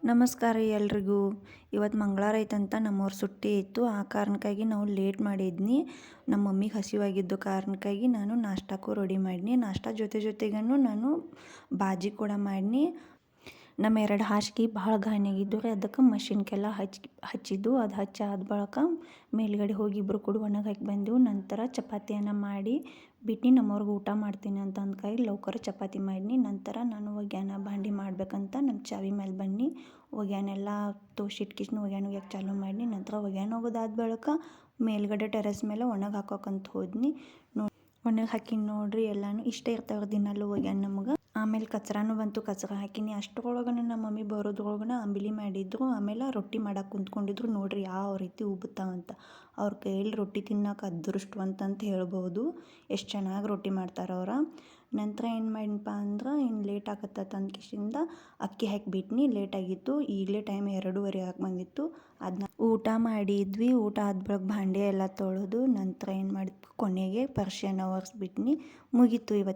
ನಮಸ್ಕಾರ ಎಲ್ರಿಗೂ. ಇವತ್ತು ಮಂಗಳವಾರ ಐತಂತ ನಮ್ಮವ್ರ ಸುಟ್ಟಿ ಇತ್ತು. ಆ ಕಾರಣಕ್ಕಾಗಿ ನಾವು ಲೇಟ್ ಮಾಡಿದ್ನಿ. ನಮ್ಮ ಮಮ್ಮಿಗೆ ಹಸಿವಾಗಿದ್ದು ಕಾರಣಕ್ಕಾಗಿ ನಾನು ನಾಷ್ಟಕ್ಕೂ ರೆಡಿ ಮಾಡಿನಿ. ನಾಷ್ಟ ಜೊತೆಗೇನು ನಾನು ಬಾಜಿ ಕೂಡ ಮಾಡಿನಿ. ನಮ್ಮ 2 ಹಾಸಿಗೆ ಭಾಳ ಗಾಯನಾಗಿದ್ದು ರೀ, ಅದಕ್ಕೆ ಮಷಿನ್ಗೆಲ್ಲ ಹಚ್ಚಿದ್ದು. ಅದು ಹಚ್ಚಿ ಆದ ಬಳಿಕ ಮೇಲ್ಗಡೆ ಹೋಗಿ ಇಬ್ಬರು ಕೂಡ ಒಣಗಿ ಹಾಕಿ ಬಂದೆವು. ನಂತರ ಚಪಾತಿಯನ್ನು ಮಾಡಿ ಬಿಟ್ಟು ನಮ್ಮವ್ರಿಗೆ ಊಟ ಮಾಡ್ತೀನಿ ಅಂತ ಅಂದ್ಕಾಯಿ ಲೌಕರ ಚಪಾತಿ ಮಾಡಿನಿ. ನಂತರ ನಾನು ಒಗ್ಯಾನ ಭಾಂಡಿ ಮಾಡ್ಬೇಕಂತ ನಮ್ಮ ಚಾವಿ ಮೇಲೆ ಬನ್ನಿ ಒಗ್ಯಾನೆಲ್ಲ ತೋಸಿಟ್ಕಿಸ್ನು ಒಗ್ಯಾನ ಒಗ್ಯಕ್ಕೆ ಚಾಲೂ ಮಾಡಿನಿ. ನಂತರ ಒಗ್ಯಾನ ಹೋಗೋದಾದ ಬಳಿಕ ಮೇಲ್ಗಡೆ ಟೆರೆಸ್ ಮೇಲೆ ಒಣಗಿ ಹಾಕೋಕ್ಕಂತ ಹೋದ್ನಿ. ಒಣಗಿ ಹಾಕಿನಿ ನೋಡ್ರಿ ಎಲ್ಲನೂ ಇಷ್ಟೇ ಇರ್ತಾವೆ ದಿನಾಲು ಒಗ್ಯಾನ ನಮ್ಗೆ. ಆಮೇಲೆ ಕಚ್ರಾನು ಬಂತು, ಕಚ್ರ ಹಾಕಿನಿ. ಅಷ್ಟರೊಳಗೆ ನಮ್ಮ ಮಮ್ಮಿ ಬರೋದ್ರೊಳಗೆ ಅಂಬಿಲಿ ಮಾಡಿದ್ರು. ಆಮೇಲೆ ರೊಟ್ಟಿ ಮಾಡಕ್ಕೆ ಕುಂತ್ಕೊಂಡಿದ್ರು. ನೋಡ್ರಿ ಯಾವ ರೀತಿ ಉಬ್ಬುತ್ತಾವಂತ. ಅವ್ರ ಕೈಯಲ್ಲಿ ರೊಟ್ಟಿ ತಿನ್ನೋಕೆ ಅದೃಷ್ಟವಂತ ಹೇಳ್ಬೋದು. ಎಷ್ಟು ಚೆನ್ನಾಗಿ ರೊಟ್ಟಿ ಮಾಡ್ತಾರೆ ಅವ್ರು. ನಂತರ ಏನು ಮಾಡಿನಪ್ಪ ಅಂದ್ರೆ ಇನ್ನು ಲೇಟ್ ಆಗತ್ತಂತ ಅಂದ್ಕಿಸಿಂದ ಅಕ್ಕಿ ಹಾಕಿಬಿಟ್ನಿ. ಲೇಟಾಗಿತ್ತು, ಈಗಲೇ ಟೈಮ್ 2:30 ಆಗಿ ಬಂದಿತ್ತು. ಅದನ್ನ ಊಟ ಮಾಡಿದ್ವಿ. ಊಟ ಆದ ಬಳಿಕ ಭಾಂಡೆ ಎಲ್ಲ ತೊಳೆದು ನಂತರ ಏನು ಮಾಡಿದ್ವಿ, ಕೊನೆಗೆ ಪರ್ಶಿಯನ್ನ ಒರೆಸ್ಬಿಟ್ನಿ. ಮುಗೀತು ಇವತ್ತು.